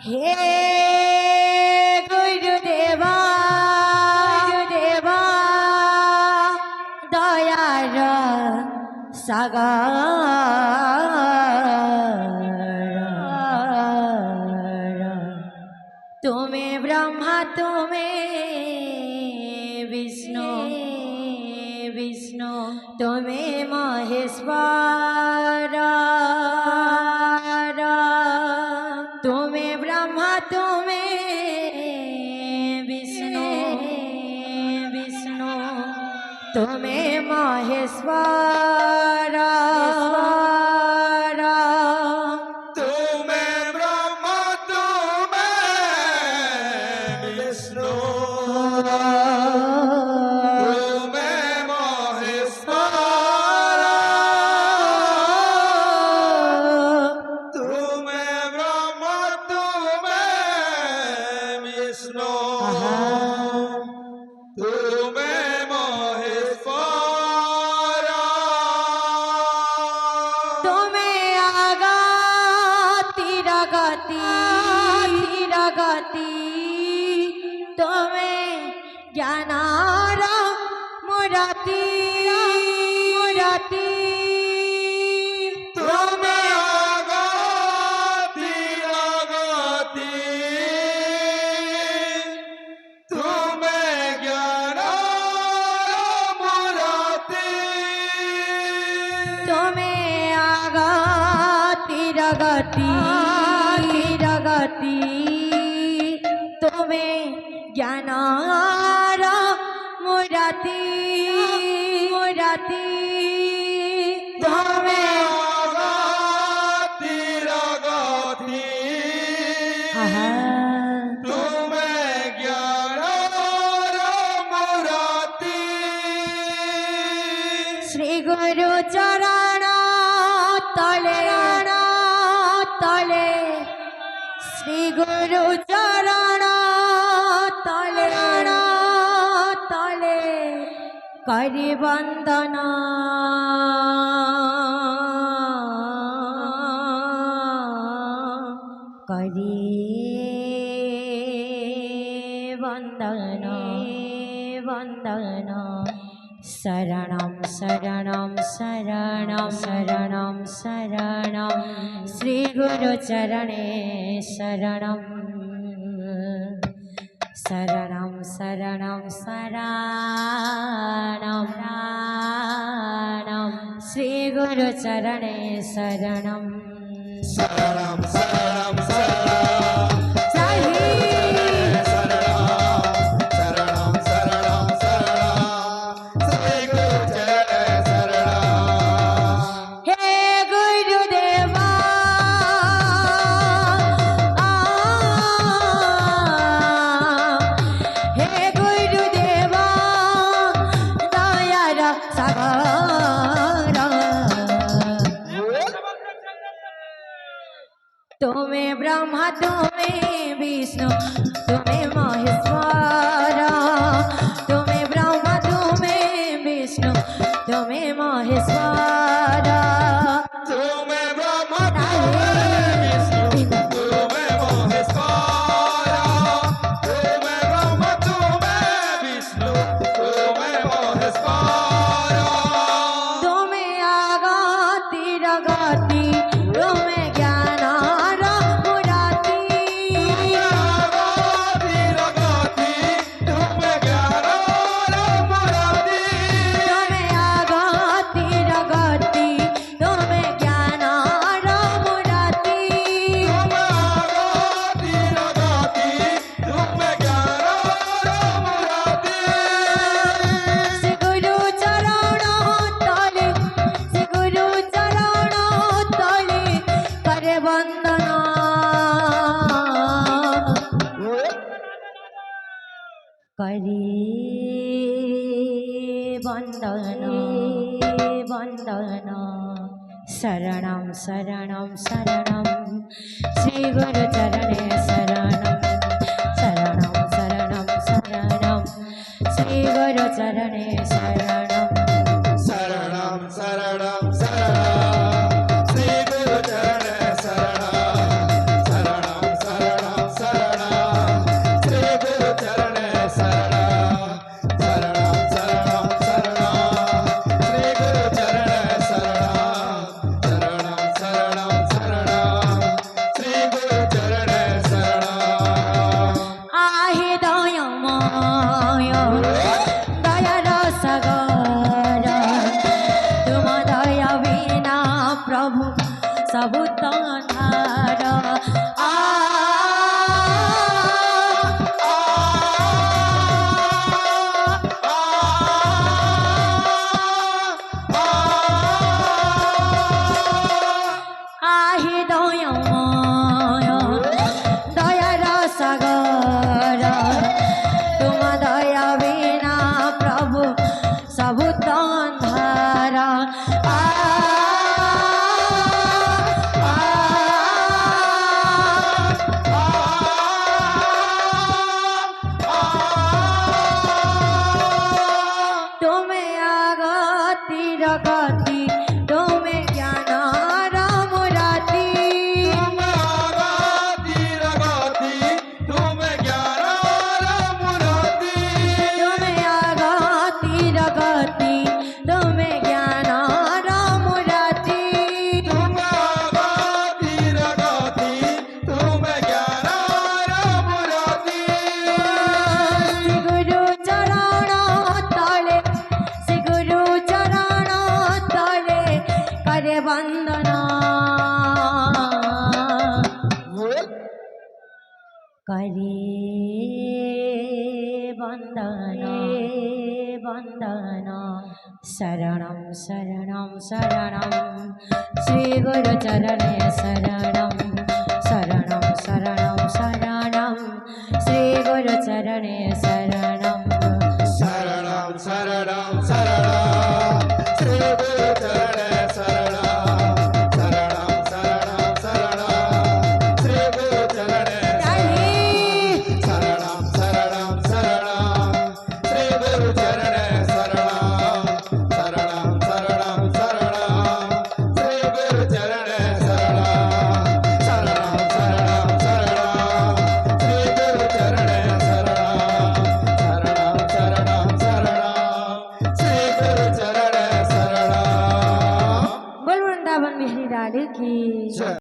হে গুরুদেবা দয়ার সাগর তুমি ব্রহ্মা তুমি বিষ্ণু তুমি মহেশ্বর তুমি ব্রহ্মা তুমি বিষ্ণু তুমি মহেশ্বর তুমি জ্ঞানার মুরাতি তুমি আগতি তুমি জ্ঞান মুরাতি তুমি আগতি তুমি জ্ঞানার মুরাতি তুমি তুমি জ্ঞান মুরাতি শ্রী গুরু চরণ তলে শ্রী গুরু চরণ তলে করি বন্দনা করি বন্দনা শরণম শ্রী গুরু চরণে শরণম শ্রী গুরু চরণে শরণম তুমি ব্রহ্মা তুমি বিষ্ণু তুমি মহেশ্বর তুমি ব্রহ্মা তুমি বিষ্ণু তুমি মহেশ্বর তুমি ব্রহ্মা তুমি বিষ্ণু তুমি মহেশ্বর তুমি ব্রহ্মা তুমি বিষ্ণু তুমি মহেশ্বর তুমি আগতি তুমি জ্ঞানার মুরাতি তুমি জ্ঞান মুরাতি তুমি আগতি তুমি জ্ঞানার মুরাতি তুমি জ্ঞান মুরাতি শ্রী গুরু চরণ তলে করে বন্দনা করে বন্দনা শরণম শ্রী গুরু চরণে শরণম শ্রী श्रीगुरुचरणे शरणं शरणं शरणं शरणं श्री गुरु चरण शरणं शरणं शरणं शरणं श्री गुरु चरण शरणं शरणं शरणं शरणं श्री गुरु चरण शरणं शरणं शरणं श्री गुरु चरण शरणं आहे दयामय दयार सागर तुम दया बिना प्रभु सब तंधार आहे दयामय दयार सागर तुम दया बिना प्रभु सब तंधार तुम्हें आगति रगति तुम्हें ज्ञान रामुराति तुम आगाती रगाती तुम ज्ञान रामुराती तुम्हें आगति रगति तुम्हें ज्ञान रामुराति तुम आगाती रगाती तुम ज्ञान रामुराती श्री गुरु चरण तले श्री गुरु चरण तले करे वंदना करे वंदना शरणं शरणं शरणं श्री गुरु चरणे शरणं शरणं शरणं शरणं श्री गुरु चरणे शरणं